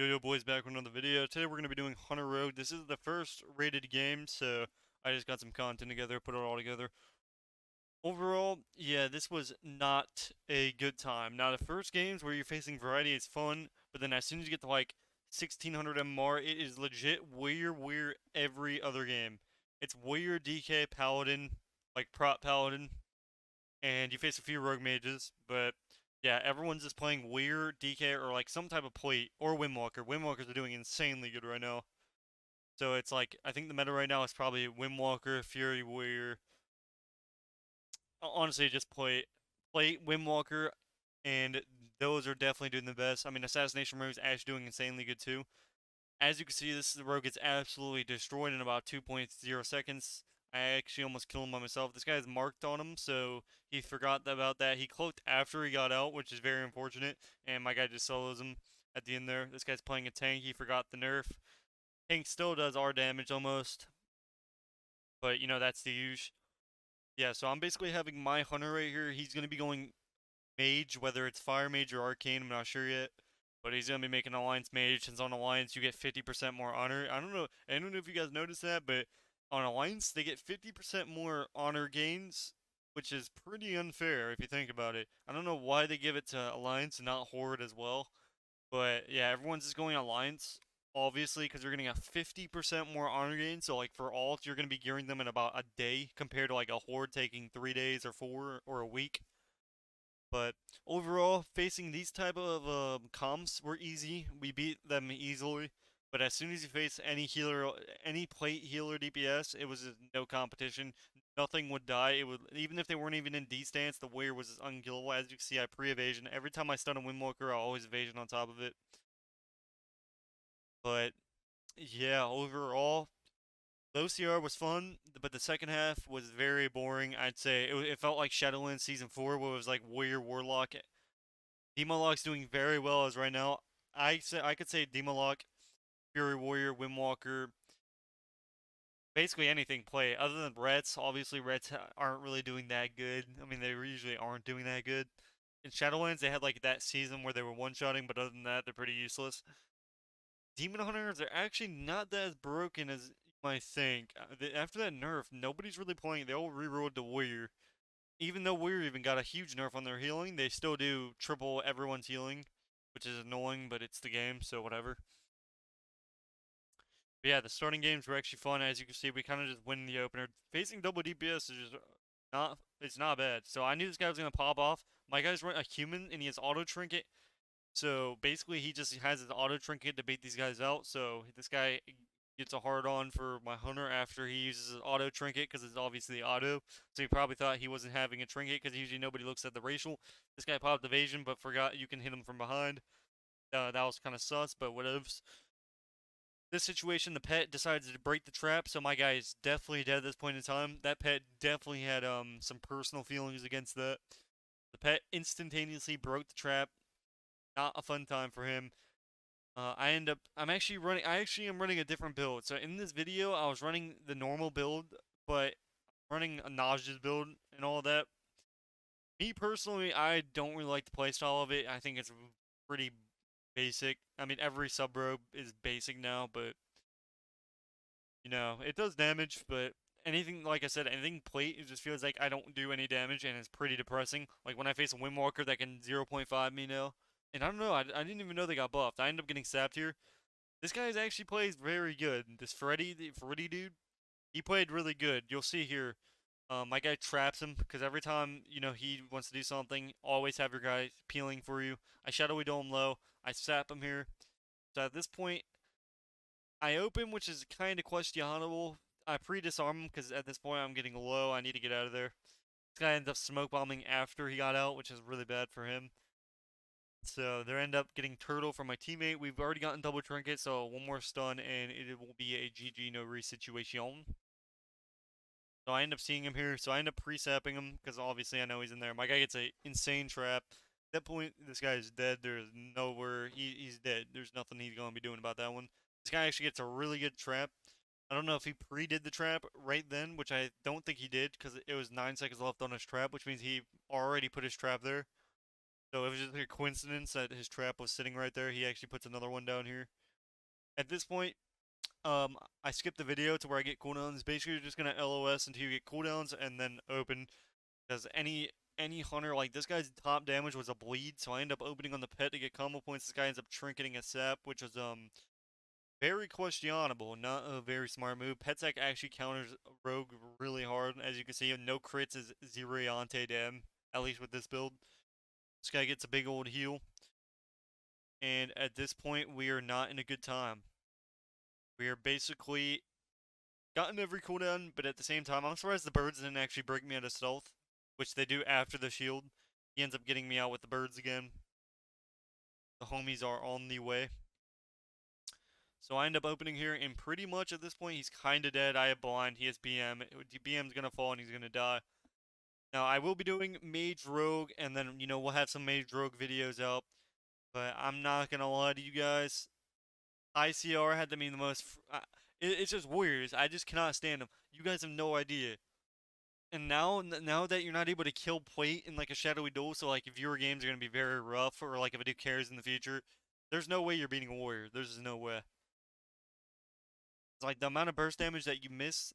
Yo boys, back with another video. Today we're going to be doing Hunter Rogue. This is the first rated game, so I just got some content together, put it all together. Overall, yeah, this was not a good time. Now the first games where you're facing variety is fun, but then as soon as you get to like 1600 MMR, it is legit weird every other game. It's weird DK Paladin, like prop Paladin, and you face a few rogue mages, but yeah, everyone's just playing weird DK or like some type of plate or Windwalker. Windwalkers are doing insanely good right now. So it's like I think the meta right now is probably Windwalker, Fury Warrior. Honestly, just play Windwalker, and those are definitely doing the best. I mean, Assassination Rogue is actually doing insanely good too. As you can see, this rogue gets absolutely destroyed in about 2.0 seconds. I actually almost killed him by myself. This guy is marked on him, so he forgot about that. He cloaked after he got out, which is very unfortunate, and my guy just solos him at the end there. This guy's playing a tank. He forgot the nerf. Tank still does R damage almost, but that's the use. Yeah, so I'm basically having my hunter right here. He's going to be going mage, whether it's fire mage or arcane, I'm not sure yet. But he's gonna be making alliance mage, since on alliance you get 50% more honor. I don't know if you guys noticed that, but on alliance they get 50% more honor gains, which is pretty unfair if you think about it. I don't know why they give it to alliance and not horde as well. But yeah, everyone's just going alliance, obviously, because you're getting a 50% more honor gain. So like for alt, you're gonna be gearing them in about a day compared to like a horde taking 3 days or 4 or a week. But overall, facing these type of comps were easy. We beat them easily. But as soon as you face any healer, any plate healer DPS, it was just no competition. Nothing would die. It would, even if they weren't even in D stance, the warrior was just unkillable. As you can see, I pre-evasion. Every time I stun a Windwalker, I always evasion on top of it. But yeah, overall, the OCR was fun, but the second half was very boring. I'd say it felt like Shadowlands Season 4, where it was like Warrior Warlock. Demolock's doing very well as right now. I could say Demolock, Fury Warrior, Windwalker, basically anything play other than Rets. Obviously, Rets aren't really doing that good. I mean, they usually aren't doing that good. In Shadowlands, they had like that season where they were one-shotting, but other than that, they're pretty useless. Demon Hunters are actually not that as broken as you might think. After that nerf, nobody's really playing. They all rerolled the Warrior. Even though Warrior even got a huge nerf on their healing, they still do triple everyone's healing, which is annoying, but it's the game, so whatever. But yeah, the starting games were actually fun. As you can see, we kind of just win the opener. Facing double DPS is just it's not bad. So I knew this guy was gonna pop off. My guy's a human and he has auto trinket. So basically, he just has his auto trinket to beat these guys out. So this guy gets a hard on for my hunter after he uses his auto trinket, because it's obviously auto. So he probably thought he wasn't having a trinket, because usually nobody looks at the racial. This guy popped evasion, but forgot you can hit him from behind. That was kind of sus, but whatevs. This situation, the pet decides to break the trap, so my guy is definitely dead at this point in time. That pet definitely had some personal feelings against that. The pet instantaneously broke the trap. Not a fun time for him. I actually am running a different build. So in this video, I was running the normal build, but running a Naj's build and all that. Me personally, I don't really like the playstyle of it. I think it's pretty basic. I mean, every sub rogue is basic now, but it does damage. But anything, like I said, anything plate, it just feels like I don't do any damage, and it's pretty depressing. Like when I face a Windwalker that can 0.5 me now. And I don't know, I didn't even know they got buffed. I ended up getting sapped here. This guy actually plays very good. This Freddy dude, he played really good. You'll see here. My guy traps him because every time he wants to do something, always have your guy peeling for you. I shadowy dome low. I sap him here. So at this point, I open, which is kind of questionable. I pre-disarm him because at this point I'm getting low. I need to get out of there. This guy ends up smoke bombing after he got out, which is really bad for him. So they end up getting turtle from my teammate. We've already gotten double trinket, so one more stun and it will be a GG no re situation. So I end up seeing him here. So I end up pre-sapping him because obviously I know he's in there. My guy gets a insane trap. At that point, this guy is dead. There's nowhere he's dead. There's nothing he's gonna be doing about that one. This guy actually gets a really good trap. I don't know if he pre-did the trap right then, which I don't think he did because it was 9 seconds left on his trap, which means he already put his trap there. So it was just a coincidence that his trap was sitting right there. He actually puts another one down here. At this point, I skipped the video to where I get cooldowns. Basically, you're just gonna LOS until you get cooldowns and then open. Because any hunter, like this guy's top damage was a bleed, so I end up opening on the pet to get combo points. This guy ends up trinketing a sap, which is very questionable, not a very smart move. Petsec actually counters Rogue really hard. As you can see, no crits is Zeriante dam, at least with this build. This guy gets a big old heal. And at this point, we are not in a good time. We are basically gotten every cooldown, but at the same time, I'm surprised the birds didn't actually break me out of stealth, which they do after the shield. He ends up getting me out with the birds again. The homies are on the way. So I end up opening here, and pretty much at this point, he's kind of dead. I have blind. He has BM. BM's going to fall, and he's going to die. Now, I will be doing Mage Rogue, and then, we'll have some Mage Rogue videos out. But I'm not going to lie to you guys. ICR had to be the most... it's just Warriors. I just cannot stand them. You guys have no idea. And now that you're not able to kill plate in like a shadowy duel, so like if your games are going to be very rough, or like if I do carries in the future, there's no way you're beating a Warrior. There's just no way. It's like the amount of burst damage that you miss.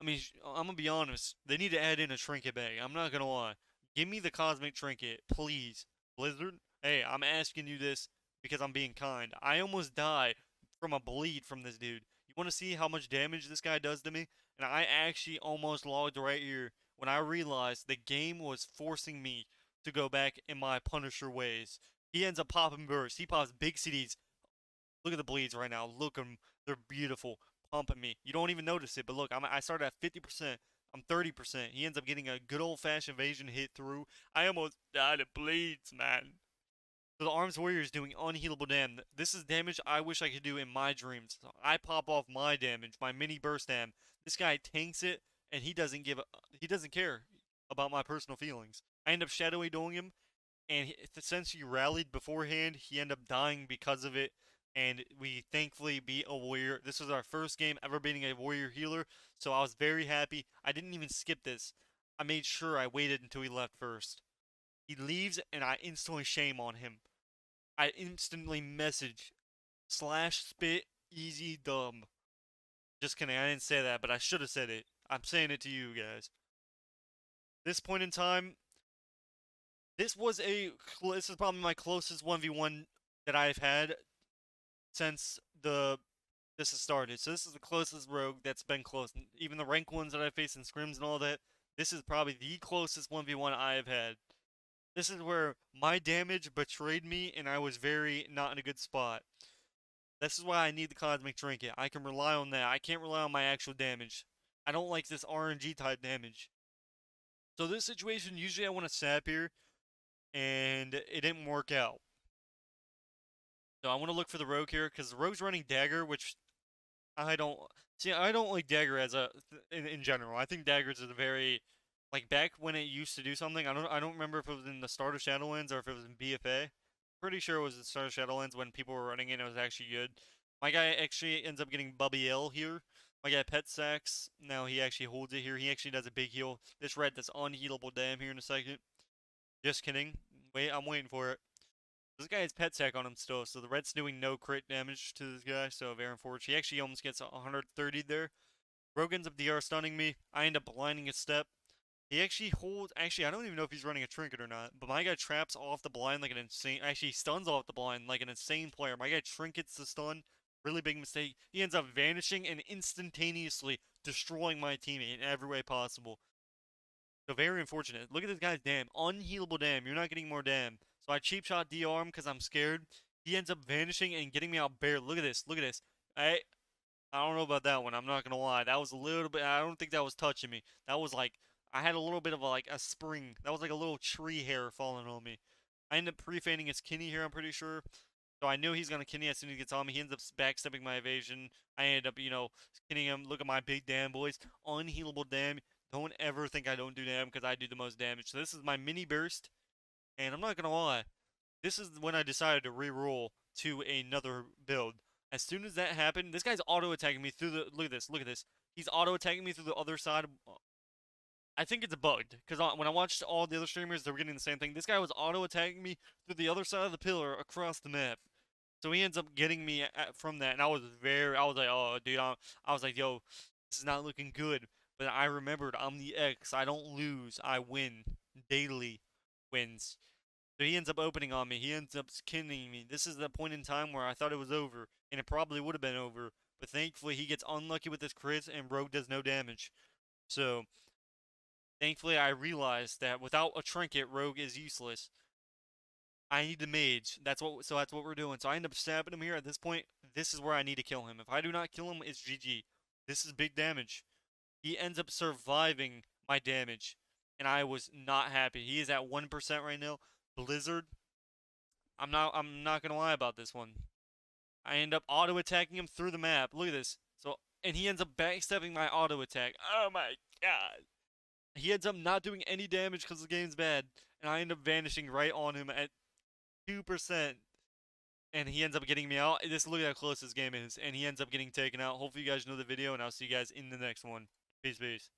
I mean, I'm gonna be honest. They need to add in a trinket bag. I'm not gonna lie. Give me the cosmic trinket, please, Blizzard. Hey, I'm asking you this because I'm being kind. I almost died from a bleed from this dude. You want to see how much damage this guy does to me? And I actually almost logged right here when I realized the game was forcing me to go back in my Punisher ways. He ends up popping bursts. He pops big CDs. Look at the bleeds right now. Look at them. They're beautiful. Pumping me. You don't even notice it, but look, I started at 50%. I'm 30%. He ends up getting a good old-fashioned evasion hit through. I almost died of bleeds, man. So the Arms Warrior is doing unhealable damage. This is damage I wish I could do in my dreams. So I pop off my damage, my mini burst dam. This guy tanks it, and he doesn't care about my personal feelings. I end up shadowy dueling him, and since he rallied beforehand, he ended up dying because of it. And we thankfully beat a warrior. This was our first game ever beating a warrior healer, so I was very happy. I didn't even skip this. I made sure I waited until he left first. He leaves, and I instantly shame on him. I instantly message slash spit easy dumb. Just kidding, I didn't say that, but I should have said it. I'm saying it to you guys. This point in time, this is probably my closest 1v1 that I've had since this has started. So this is the closest rogue that's been close. Even the rank ones that I faced in scrims and all that, this is probably the closest 1v1 I have had. This is where my damage betrayed me and I was very not in a good spot. This is why I need the Cosmic Trinket. I can rely on that. I can't rely on my actual damage. I don't like this RNG type damage. So this situation, usually I want to sap here, and it didn't work out. So I want to look for the rogue here, because the rogue's running dagger, which I don't see. I don't like dagger as in general. I think daggers is a very like back when it used to do something. I don't remember if it was in the start of Shadowlands or if it was in BFA. Pretty sure it was the start of Shadowlands when people were running it. And it was actually good. My guy actually ends up getting Bubby L here. My guy Pet Sacks. Now he actually holds it here. He actually does a big heal. This red that's unhealable dam here in a second. Just kidding. Wait, I'm waiting for it. This guy has pet sack on him still, so the red's doing no crit damage to this guy, so very unfortunate. He actually almost gets 130 there. Rogue ends up DR stunning me. I end up blinding his step. He actually holds, actually I don't even know if he's running a trinket or not, but my guy traps off the blind like an insane, actually he stuns off the blind like an insane player. My guy trinkets the stun, really big mistake. He ends up vanishing and instantaneously destroying my teammate in every way possible. So very unfortunate. Look at this guy's dam. Unhealable dam. You're not getting more dam. So I cheap shot DR him because I'm scared. He ends up vanishing and getting me out bare. Look at this. Look at this. I don't know about that one. I'm not going to lie. That was a little bit. I don't think that was touching me. That was like. I had a little bit of like a spring. That was like a little tree hair falling on me. I end up pre-feigning his Kinney here, I'm pretty sure. So I knew he's going to Kinney as soon as he gets on me. He ends up backstepping my evasion. I end up, Kinneying him. Look at my big dam, boys. Unhealable dam. Don't ever think I don't do dam because I do the most damage. So this is my mini burst. And I'm not going to lie. This is when I decided to re-roll to another build. As soon as that happened, this guy's auto-attacking me through the... Look at this. Look at this. He's auto-attacking me through the other side. I think it's bugged because when I watched all the other streamers, they were getting the same thing. This guy was auto attacking me through the other side of the pillar across the map. So he ends up getting me from that, and I was like, oh, dude, I was like, yo, this is not looking good. But I remembered I'm the X. I don't lose. I win. Daily wins. So he ends up opening on me. He ends up skinning me. This is the point in time where I thought it was over, and it probably would have been over. But thankfully, he gets unlucky with his crits, and Rogue does no damage. So thankfully, I realized that without a trinket, Rogue is useless. I need the mage. So that's what we're doing. So I end up stabbing him here. At this point, this is where I need to kill him. If I do not kill him, it's GG. This is big damage. He ends up surviving my damage, and I was not happy. He is at 1% right now. Blizzard. I'm not gonna lie about this one. I end up auto attacking him through the map. Look at this. So and he ends up backstepping my auto attack. Oh my god. He ends up not doing any damage because the game's bad, and I end up vanishing right on him at 2%. And he ends up getting me out. Just look at how close this game is. And he ends up getting taken out. Hopefully you guys know the video, and I'll see you guys in the next one. Peace, peace.